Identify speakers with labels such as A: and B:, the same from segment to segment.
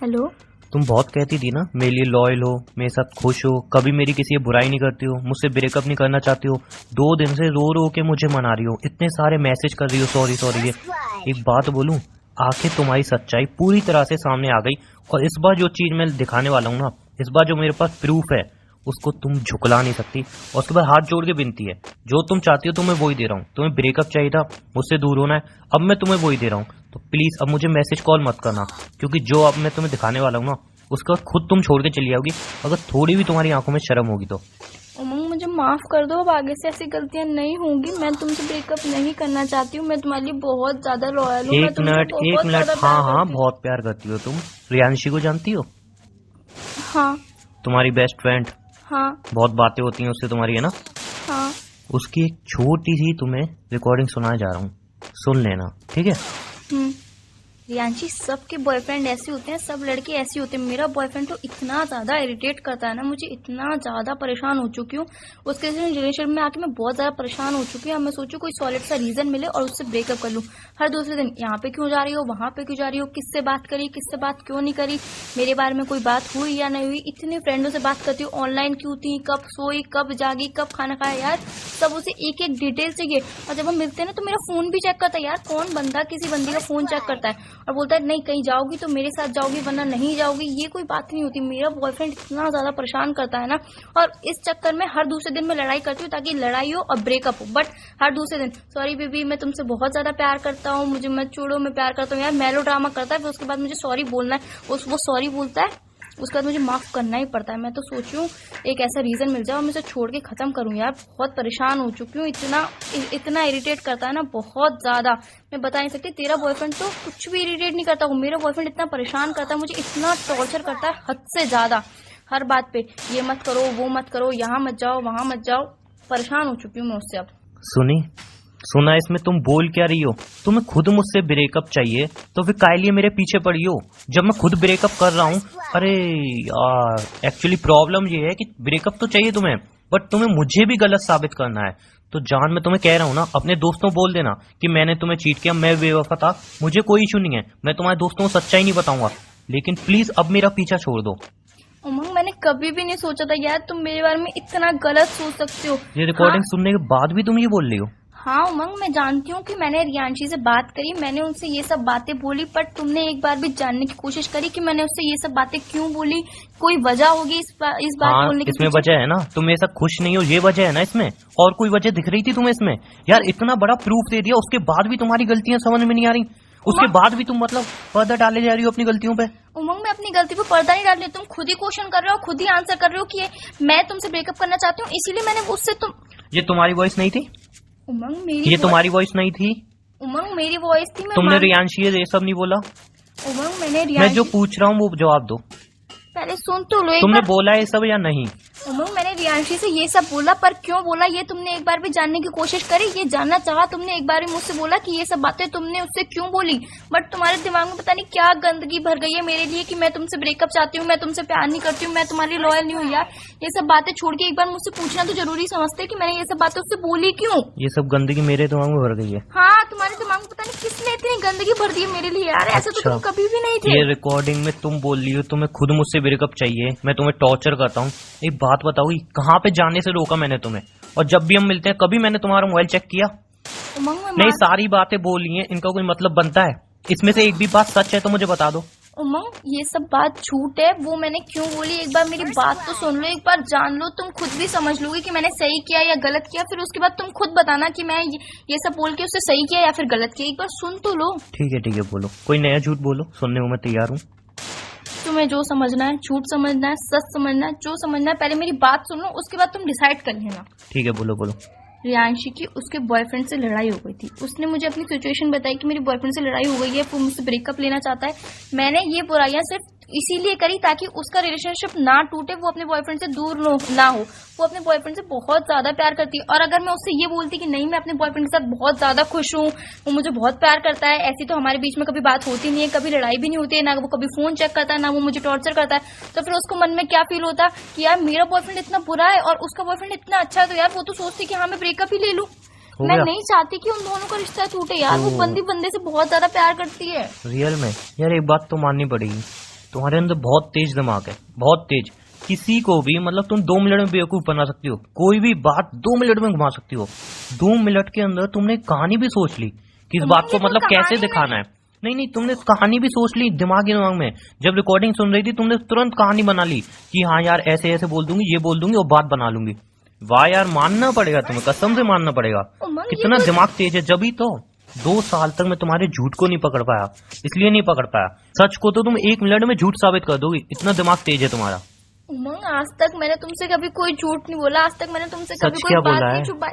A: Hello.
B: तुम बहुत कहती थी ना मेरे लिए लॉयल हो, मेरे साथ खुश हो, कभी मेरी किसी बुराई नहीं करती हो, मुझसे ब्रेकअप नहीं करना चाहती हो। 2 दिन से रो रो के मुझे मना रही हो, इतने सारे मैसेज कर रही हो सॉरी सॉरी। ये एक बात बोलूं, आखिर तुम्हारी सच्चाई पूरी तरह से सामने आ गई। और इस बार जो चीज मैं दिखाने वाला हूँ ना, इस बार जो मेरे पास प्रूफ है, उसको तुम झुकला नहीं सकती। और उसके बाद हाथ जोड़ के विनती है, जो तुम चाहती हो तुम्हें वही दे रहा हूँ। तुम्हें ब्रेकअप चाहिए था, मुझसे दूर होना है, अब मैं तुम्हें वही दे रहा हूँ। तो प्लीज अब मुझे मैसेज कॉल मत करना, क्योंकि जो अब मैं तुम्हें दिखाने वाला हूँ ना, उसके बाद खुद तुम छोड़ के चली जाओगी, अगर थोड़ी भी तुम्हारी आंखों में शर्म होगी तो।
A: उमंग, मुझे माफ कर दो, अब आगे से ऐसी गलतियां नहीं होंगी। मैं तुमसे ब्रेकअप नहीं करना चाहती हूँ। मैं तुम्हारे लिए बहुत ज्यादा लॉयल हूँ। मैं
B: एक
A: तुमसे
B: मिनट एक
A: बहुत
B: मिनट,
A: ज्यादा
B: हाँ
A: प्यार
B: हाँ,
A: करती हूँ।
B: बहुत प्यार करती हो तुम। रियांशी को जानती हो?
A: हाँ
B: तुम्हारी बेस्ट फ्रेंड,
A: हाँ
B: बहुत बातें होती हैं उससे तुम्हारी, है ना?
A: हाँ।
B: उसकी एक छोटी सी तुम्हें रिकॉर्डिंग सुनाने जा रहा हूँ, सुन लेना, ठीक है?
A: रियांशी, सबके बॉयफ्रेंड ऐसे होते हैं, सब लड़के ऐसे होते हैं। मेरा बॉयफ्रेंड तो इतना ज्यादा इरिटेट करता है ना, मुझे इतना ज्यादा परेशान हो चुकी हूँ। उसके रिलेशनशिप में आके मैं बहुत ज्यादा परेशान हो चुकी हूँ। अब मैं सोचू कोई सॉलिड सा रीजन मिले और उससे ब्रेकअप कर लूँ। हर दूसरे दिन यहाँ पे क्यों जा रही हो, वहां पे क्यों जा रही हो, किससे बात करी, किससे बात क्यों नहीं करी, मेरे बारे में कोई बात हुई या नहीं हुई। इतने फ्रेंडों से बात करती हूँ, ऑनलाइन क्यों थी, कब सोई, कब जागी, कब खाना खाया, यार सब उसे एक एक डिटेल चाहिए। और जब हम मिलते हैं ना, तो मेरा फोन भी चेक करता है। यार कौन बंदा किसी बंदी का फोन चेक करता है और बोलता है नहीं कहीं जाओगी तो मेरे साथ जाओगी वरना नहीं जाओगी। ये कोई बात नहीं होती। मेरा बॉयफ्रेंड इतना ज्यादा परेशान करता है ना, और इस चक्कर में हर दूसरे दिन मैं लड़ाई करती हूँ ताकि लड़ाई हो और ब्रेकअप हो। बट हर दूसरे दिन सॉरी बेबी, मैं तुमसे बहुत ज्यादा प्यार करता हूँ, मुझे मत छोड़ो, मैं प्यार करता हूँ। यार मेलो ड्रामा करता है, फिर उसके बाद मुझे सॉरी बोलना है। वो सॉरी बोलता है, उसके बाद मुझे माफ करना ही पड़ता है। मैं तो सोचूं एक ऐसा रीजन मिल जाए और मैं उसे छोड़ के खत्म करूं। यार बहुत परेशान हो चुकी हूँ, इतना इरिटेट करता है ना, बहुत ज्यादा। मैं बता नहीं सकती। तेरा बॉयफ्रेंड तो कुछ भी इरिटेट नहीं करता। मेरा बॉयफ्रेंड इतना परेशान करता है, मुझे इतना टॉर्चर करता है हद से ज्यादा। हर बात पे ये मत करो, वो मत करो, यहाँ मत जाओ, वहां मत जाओ। परेशान हो चुकी हूँ मैं उससे अब।
B: सुनी, सुना इसमें तुम बोल क्या रही हो? तुम्हें खुद मुझसे ब्रेकअप चाहिए तो फिर काहे लिए मेरे पीछे पड़ी हो, जब मैं खुद ब्रेकअप कर रहा हूँ? अरे यार, एक्चुअली प्रॉब्लम ये है कि ब्रेकअप तो चाहिए तुम्हें, बट तुम्हें मुझे भी गलत साबित करना है। तो जान, मैं तुम्हें कह रहा हूँ ना, अपने दोस्तों बोल देना कि मैंने तुम्हें चीट किया, मैं बेवफा था, मुझे कोई इशू नहीं है, मैं तुम्हारे दोस्तों को सच्चाई नहीं बताऊंगा। लेकिन प्लीज अब मेरा पीछा छोड़ दो।
A: उमंग, मैंने कभी भी नहीं सोचा था यार तुम मेरे बारे में इतना गलत सोच सकते हो।
B: ये रिकॉर्डिंग सुनने के बाद भी तुम ये बोल रही हो?
A: हाँ उमंग, मैं जानती हूँ कि मैंने रियांशी से बात करी, मैंने उनसे ये सब बातें बोली, पर तुमने एक बार भी जानने की कोशिश करी कि मैंने उससे ये सब बातें क्यों बोली? कोई वजह होगी इस बात
B: हाँ,
A: बोलने की?
B: इसमें वजह है ना, तुम मेरे साथ खुश नहीं हो, ये वजह है ना इसमें। और कोई वजह दिख रही थी तुम्हें इसमें? यार इतना बड़ा प्रूफ दे दिया, उसके बाद भी तुम्हारी गलतियां समझ में नहीं आ रही। उसके बाद भी तुम मतलब पर्दा डाले जा रही हो अपनी गलतियों पे।
A: उमंग, मैं अपनी गलती पे पर्दा नहीं डाल रही, तुम खुद ही क्वेश्चन कर रहे हो, खुद ही आंसर कर रहे हो कि मैं तुमसे ब्रेकअप करना चाहती हूँ, इसीलिए मैंने उससे
B: ये तुम्हारी वॉइस नहीं थी?
A: उमंग
B: ये तुम्हारी वॉइस नहीं थी?
A: उमंग मेरी वॉइस थी।
B: तुमने रियांशी ये सब नहीं बोला?
A: उमंग मैंने
B: मैं जो पूछ रहा हूँ वो जवाब दो।
A: पहले सुन तो लो।
B: तुमने बोला ये सब या नहीं?
A: उमंग, मैंने रियांशी से ये सब बोला, पर क्यों बोला ये तुमने एक बार भी जानने की कोशिश करी? ये जानना चाहा तुमने? एक बार भी मुझसे बोला कि ये सब बातें तुमने उससे क्यों बोली? बट तुम्हारे दिमाग में पता नहीं क्या गंदगी भर गई है मेरे लिए कि मैं तुमसे ब्रेकअप चाहती हूँ, मैं तुमसे प्यार नहीं करती हूँ, मैं तुम्हारी लॉयल नहीं हूँ। यार ये सब बातें छोड़ के एक बार मुझसे पूछना तो जरूरी समझते कि मैंने ये सब बातें उससे बोली क्यों?
B: ये सब गंदगी मेरे दिमाग में भर गई है।
A: हाँ, तुम्हारे दिमाग में पता नहीं किसने इतनी गंदगी भर दी है मेरे लिए। यार ऐसे तो तुम कभी भी नहीं थे।
B: ये रिकॉर्डिंग में तुम बोल रही हो तुम्हें खुद मुझसे ब्रेकअप चाहिए, मैं तुम्हें टॉर्चर करता हूँ। एक बात बताओ, कहाँ पे जाने से रोका मैंने तुम्हें? और जब भी हम मिलते हैं कभी मैंने तुम्हारा मोबाइल चेक किया? नहीं, सारी बातें बोली हैं, इनका कोई मतलब बनता है? इसमें से एक भी बात सच है तो मुझे बता दो।
A: उमंग, ये सब बात झूठ है। वो मैंने क्यों बोली, एक बार मेरी बात तो सुन लो, एक बार जान लो, तुम खुद भी समझ लोगे कि मैंने सही किया या गलत किया। फिर उसके बाद तुम खुद बताना कि मैं ये सब बोल के उससे सही किया या फिर गलत किया। एक बार सुन तो लो।
B: ठीक है बोलो, कोई नया झूठ बोलो, सुनने को मैं तैयार हूँ।
A: तुम्हें जो समझना है, झूठ समझना है, सच समझना है, जो समझना है, पहले मेरी बात सुनो, उसके बाद तुम डिसाइड कर लेना।
B: ठीक है, बोलो बोलो।
A: रियांशी की उसके बॉयफ्रेंड से लड़ाई हो गई थी। उसने मुझे अपनी सिचुएशन बताई कि मेरी बॉयफ्रेंड से लड़ाई हो गई है, वो मुझसे ब्रेकअप लेना चाहता है। मैंने ये बुराइयां सिर्फ इसीलिए करी ताकि उसका रिलेशनशिप ना टूटे, वो अपने बॉयफ्रेंड से दूर ना हो। वो अपने बॉयफ्रेंड से बहुत ज्यादा प्यार करती है, और अगर मैं उससे ये बोलती कि नहीं मैं अपने बॉयफ्रेंड के साथ बहुत ज्यादा खुश हूँ, वो मुझे बहुत प्यार करता है, ऐसी तो हमारे बीच में कभी बात होती नहीं है, कभी लड़ाई भी नहीं होती है, ना वो कभी फोन चेक करता है, ना वो मुझे टॉर्चर करता है, तो फिर उसको मन में क्या फील होता कि यार मेरा बॉयफ्रेंड इतना बुरा है और उसका बॉयफ्रेंड इतना अच्छा है, तो यार वो तो सोचती कि हाँ मैं ब्रेकअप ही ले लूं। मैं नहीं चाहती कि उन दोनों का रिश्ता टूटे। यार वो बंदी बंदे से बहुत ज्यादा प्यार करती है।
B: रियल में यार एक बात तो माननी पड़ेगी, तुम्हारे अंदर बहुत तेज दिमाग है, बहुत तेज। किसी को भी मतलब तुम 2 मिनट में बेवकूफ बना सकती हो, कोई भी बात 2 मिनट में घुमा सकती हो। 2 मिनट के अंदर तुमने कहानी भी सोच ली कि इस बात को मतलब कैसे दिखाना है। नहीं, तुमने कहानी भी सोच ली दिमाग में। जब रिकॉर्डिंग सुन रही थी तुमने तुरंत कहानी बना ली कि हाँ यार ऐसे ऐसे बोल दूंगी, ये बोल दूंगी और बात बना लूंगी। वाह यार, मानना पड़ेगा तुम्हें, कसम से मानना पड़ेगा। कितना दिमाग तेज है। जब ही तो 2 साल तक मैं तुम्हारे झूठ को नहीं पकड़ पाया, इसलिए नहीं पकड़ पाया। सच को तो तुम 1 मिनट में झूठ साबित कर दोगी, इतना दिमाग तेज है तुम्हारा।
A: उमंग, आज तक मैंने तुमसे कभी कोई झूठ नहीं बोला, आज तक मैंने तुमसे कभी कोई बात नहीं छुपाई।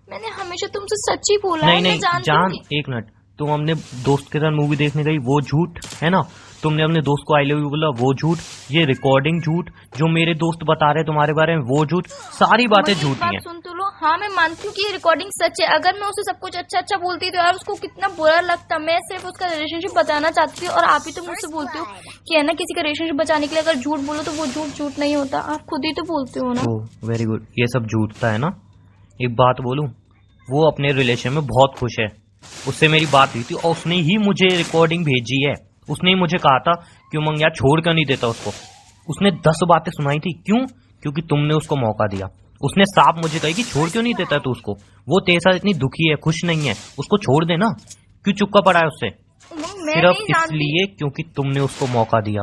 A: मैंने हमेशा तुमसे सच ही बोला है।
B: नहीं जान, 1 मिनट। तुम अपने दोस्त के साथ मूवी देखने गई, वो झूठ है ना। तुमने अपने दोस्त को आई लव यू बोला, वो झूठ। ये रिकॉर्डिंग झूठ, जो मेरे दोस्त बता रहे तुम्हारे बारे में, वो झूठ। सारी बातें झूठी हैं।
A: सुन तो लो। हाँ, मैं मानती हूँ कि ये रिकॉर्डिंग सच है। अगर मैं उसे सब कुछ अच्छा बोलती तो यार उसको कितना बुरा लगता। मैं सिर्फ उसका रिलेशनशिप बताना चाहती थी और आप ही तो मुझसे बोलते हो कि है ना, किसी का रिलेशनशिप बचाने के लिए अगर झूठ बोलो तो वो झूठ नहीं होता। आप खुद ही तो बोलते हो ना।
B: वेरी गुड, ये सब झूठता है ना। एक बात बोलूं, वो अपने रिलेशन में बहुत खुश है। उससे मेरी बात हुई थी और उसने ही मुझे रिकॉर्डिंग भेजी है। उसने ही मुझे कहा था कि उमंग यार छोड़ कर नहीं देता उसको। उसने 10 बातें सुनाई थी। क्यों? क्योंकि तुमने उसको मौका दिया। उसने साफ मुझे कही कि छोड़ क्यों नहीं देता तू उसको, वो तेरे साथ इतनी दुखी है, खुश नहीं है, उसको छोड़ दे ना। क्यों चुपका पड़ा है उससे? सिर्फ इसलिए क्योंकि तुमने उसको मौका दिया।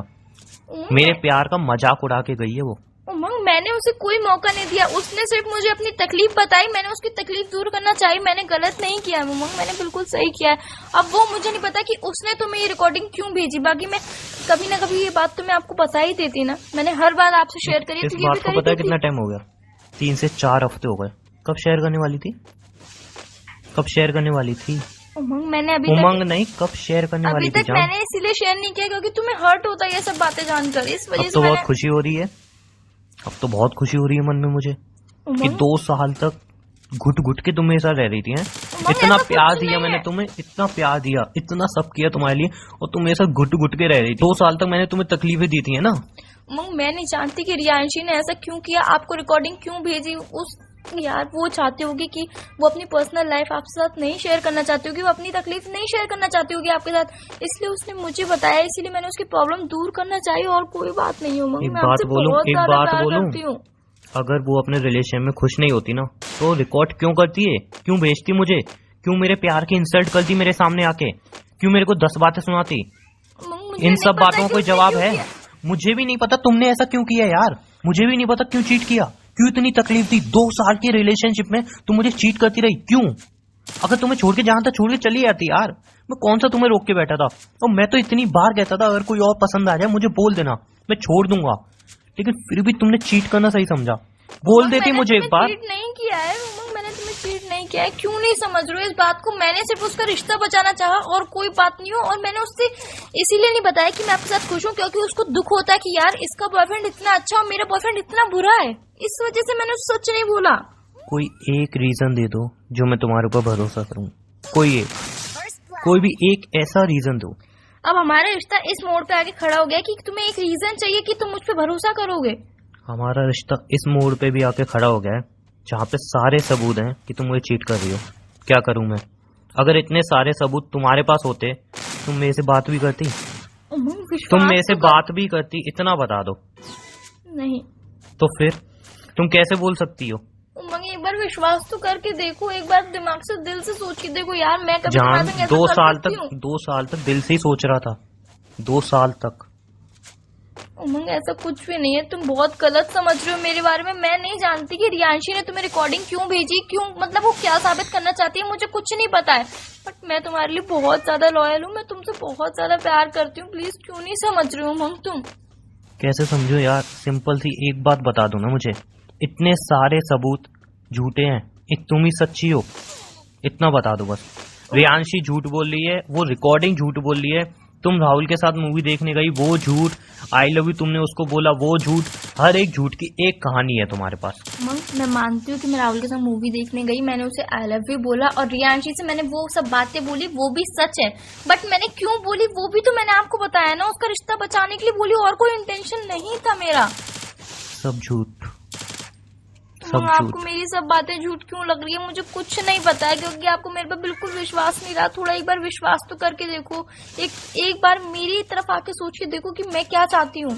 B: मेरे प्यार का मजाक उड़ा के गई है वो।
A: उमंग, मैंने उसे कोई मौका नहीं दिया। उसने सिर्फ मुझे अपनी तकलीफ बताई, मैंने उसकी तकलीफ दूर करना चाहिए। मैंने गलत नहीं किया उमंग, मैंने बिल्कुल सही किया है। अब वो मुझे नहीं पता कि उसने तुम्हें ये रिकॉर्डिंग क्यों भेजी। बाकी मैं कभी ना कभी ये बात तो मैं आपको बता ही देती ना। मैंने हर बात आपसे शेयर करी।
B: इस बात को पता है कितना टाइम हो गया? 3 से 4 हफ्ते हो गए। कब शेयर करने वाली थी?
A: उमंग, मैंने अभी
B: उमंग नहीं, कब शेयर करने वाली थी?
A: मैंने इसीलिए शेयर नहीं किया क्योंकि तुम्हें हर्ट होता है ये सब बातें जानकर। इस वजह से
B: बहुत खुशी हो रही है। अब तो बहुत खुशी हो रही है मन में मुझे कि 2 साल तक घुट घुट के तुम मेरे साथ रह रही थी। इतना प्यार दिया मैंने तुम्हें, इतना प्यार दिया, इतना सब किया तुम्हारे लिए, और तुम मेरे साथ घुट घुट के रह रही। 2 साल तक मैंने तुम्हें तकलीफें दी थी, है ना।
A: मैं नहीं जानती कि रियांशी ने ऐसा क्यों किया, आपको रिकॉर्डिंग क्यों भेजी। यार वो चाहती होगी कि वो अपनी पर्सनल लाइफ आपके साथ नहीं शेयर करना चाहती होगी, वो अपनी तकलीफ नहीं शेयर करना चाहती होगी आपके साथ, इसलिए उसने मुझे बताया, इसीलिए मैंने उसकी प्रॉब्लम दूर करना चाहिए और कोई बात नहीं हो।
B: एक बात बोलूं, अगर वो अपने रिलेशन में खुश नहीं होती ना तो रिकॉर्ड क्यों करती है? क्यों भेजती मुझे? क्यों मेरे प्यार की इंसल्ट करती मेरे सामने आके? क्यों मेरे को 10 बातें सुनाती? इन सब बातों का कोई जवाब है? मुझे भी नहीं पता तुमने ऐसा क्यों किया यार। मुझे भी नहीं पता क्यों चीट किया, क्यों इतनी तकलीफ दी। 2 साल की रिलेशनशिप में तुम मुझे चीट करती रही, क्यों? अगर तुम्हें छोड़ के जहां था छोड़ के चली जाती यार, मैं कौन सा तुम्हें रोक के बैठा था। और मैं तो इतनी बार कहता था अगर कोई और पसंद आ जाए मुझे बोल देना, मैं छोड़ दूंगा, लेकिन फिर भी तुमने चीट करना सही समझा। बोल देती मुझे एक बार।
A: चीट नहीं किया है उमंग, मैंने तुम्हें चीट नहीं किया है। क्यों नहीं समझ रहे हो इस बात को? मैंने सिर्फ उसका रिश्ता बचाना चाहा और कोई बात नहीं हो। और मैंने उससे इसीलिए नहीं बताया कि मैं आपके साथ खुश हूँ क्योंकि उसको दुख होता है कि यार इसका बॉयफ्रेंड इतना अच्छा और मेरा बॉयफ्रेंड इतना बुरा है। इस वजह से मैंने सच नहीं बोला।
B: कोई एक रीजन दे दो जो मैं तुम्हारे ऊपर भरोसा करूँ, कोई भी एक ऐसा रीजन दो।
A: अब हमारा रिश्ता इस मोड़ पे आके खड़ा हो गया कि तुम्हें एक रीजन चाहिए कि तुम मुझ पे भरोसा करोगे।
B: हमारा रिश्ता इस मोड़ पे भी आके खड़ा हो गया है जहाँ पे सारे सबूत हैं कि तुम मुझे चीट कर रही हो। क्या करूं मैं? अगर इतने सारे सबूत तुम्हारे पास होते तुम मेरे से बात भी करती? तुम मेरे से बात भी करती, इतना बता दो।
A: नहीं
B: तो फिर तुम कैसे बोल सकती हो?
A: उमंग, एक बार विश्वास तो करके देखो, एक बार दिमाग से दिल से सोच के देखो यार। मैं कभी
B: जान 2 साल तक दिल से ही सोच रहा था, 2 साल तक।
A: उमंग, ऐसा कुछ भी नहीं है, तुम बहुत गलत समझ रहे हो मेरे बारे में। मैं नहीं जानती कि रियांशी ने तुम्हें रिकॉर्डिंग क्यों भेजी, क्यों, मतलब वो क्या साबित करना चाहती है, मुझे कुछ नहीं पता है। बट मैं तुम्हारे लिए बहुत ज्यादा लॉयल हूँ, मैं तुमसे बहुत ज्यादा प्यार करती हूँ। प्लीज क्यों नहीं समझ रहे हो उमंग तुम?
B: कैसे समझो यार? सिंपल सी एक बात बता दो ना मुझे। इतने सारे सबूत झूठे हैं, एक तुम ही सच्ची हो, इतना बता दो बस। रियांशी झूठ बोल रही है, वो रिकॉर्डिंग झूठ बोल रही है, तुम राहुल के साथ मूवी देखने गई वो झूठ, आई लव यू तुमने उसको बोला वो झूठ, हर एक झूठ की एक कहानी है तुम्हारे पास।
A: मैं मानती हूँ कि मैं राहुल के साथ मूवी देखने गई, मैंने उसे आई लव यू बोला और रियांशी से मैंने वो सब बातें बोली, वो भी सच है। बट मैंने क्यों बोली वो भी तो मैंने आपको बताया ना, उसका रिश्ता बचाने के लिए बोली, और कोई इंटेंशन नहीं था मेरा।
B: सब झूठ, सब
A: आपको
B: झूठ।
A: मेरी सब बातें झूठ क्यों लग रही है? मुझे कुछ नहीं पता है, क्योंकि आपको मेरे पर बिल्कुल विश्वास नहीं रहा। थोड़ा एक बार विश्वास तो करके देखो, एक बार मेरी तरफ आके सोच के देखो कि मैं क्या चाहती हूँ।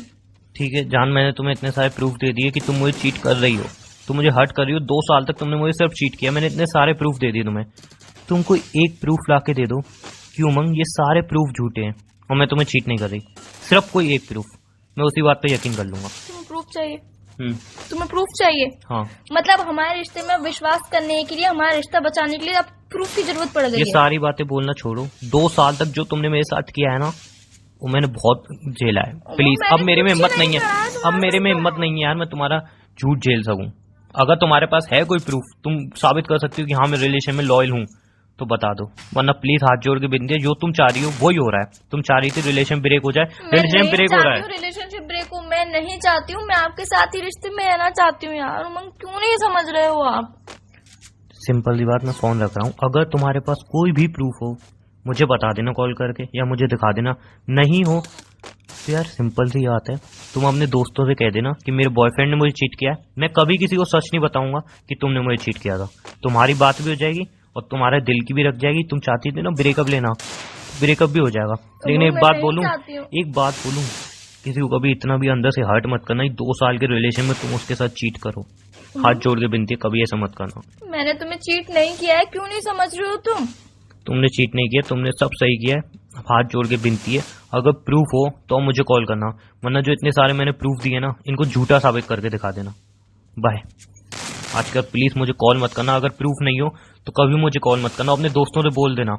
B: ठीक है जान, मैंने तुम्हें इतने सारे प्रूफ दे दिए कि तुम मुझे चीट कर रही हो, तुम मुझे हर्ट कर रही हो। 2 साल तक तुमने मुझे सिर्फ चीट किया, मैंने इतने सारे प्रूफ दे दिए तुम्हें। तुम कोई एक प्रूफ ला के दे दो कि उमंग ये सारे प्रूफ झूठे हैं और मैं तुम्हें चीट नहीं कर रही। सिर्फ कोई एक प्रूफ, मैं उसी बात पे यकीन कर लूंगा।
A: तुम्हें प्रूफ चाहिए? तुम्हें प्रूफ चाहिए?
B: हाँ।
A: मतलब हमारे रिश्ते में विश्वास करने के लिए, हमारा रिश्ता बचाने के लिए अब प्रूफ की जरूरत पड़ गई
B: ये
A: है।
B: सारी बातें बोलना छोड़ो। 2 साल तक जो तुमने मेरे साथ किया है ना, वो मैंने बहुत झेला है। प्लीज अब मेरे में हिम्मत नहीं है, अब मेरे में हिम्मत नहीं है यार मैं तुम्हारा झूठ झेल सकूं। अगर तुम्हारे पास है कोई प्रूफ, तुम साबित कर सकती हो कि हाँ मैं रिलेशन में लॉयल हूँ, तो बता दो, वरना प्लीज हाथ जोड़ के विनती है, जो तुम चाह रही हो वही हो रहा है। तुम चाह रही थी रिलेशन ब्रेक हो जाए, रिलेशन ब्रेक हो रहा है।
A: रिलेशनशिप ब्रेक हो, मैं नहीं चाहती हूँ। मैं आपके साथ ही रिश्ते में रहना चाहती हूँ यार। उमंग क्यों नहीं समझ रहे हो आप?
B: सिंपल सी बात, मैं फोन रख रहा हूँ। अगर तुम्हारे पास कोई भी प्रूफ हो मुझे बता देना कॉल करके, या मुझे दिखा देना। नहीं हो तो यार सिंपल सी बात है, तुम अपने दोस्तों से कह देना कि मेरे बॉयफ्रेंड ने मुझे चीट किया है। मैं कभी किसी को सच नहीं बताऊंगा कि तुमने मुझे चीट किया था। तुम्हारी बात भी हो जाएगी और तुम्हारे दिल की भी रख जाएगी। तुम चाहती थी ना ब्रेकअप लेना, ब्रेकअप भी हो जाएगा। लेकिन एक बात बोलूं, किसी को कभी इतना भी अंदर से हर्ट मत करना। 2 साल के रिलेशन में तुम उसके साथ चीट करो। हाथ जोड़ के बिनती है, कभी ऐसा मत करना।
A: मैंने तुम्हें चीट नहीं किया है, क्यों नहीं समझ रहे हो तुम?
B: तुमने चीट नहीं किया, तुमने सब सही किया है। हाथ जोड़ के बिनती है, अगर प्रूफ हो तो मुझे कॉल करना, वरना जो इतने सारे मैंने प्रूफ दिए ना, इनको झूठा साबित करके दिखा देना। बाय। आजकल प्लीज मुझे कॉल मत करना। अगर प्रूफ नहीं हो तो कभी मुझे कॉल मत करना। अपने दोस्तों से बोल देना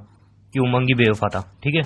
B: कि उमंग ही बेवफा था, ठीक है?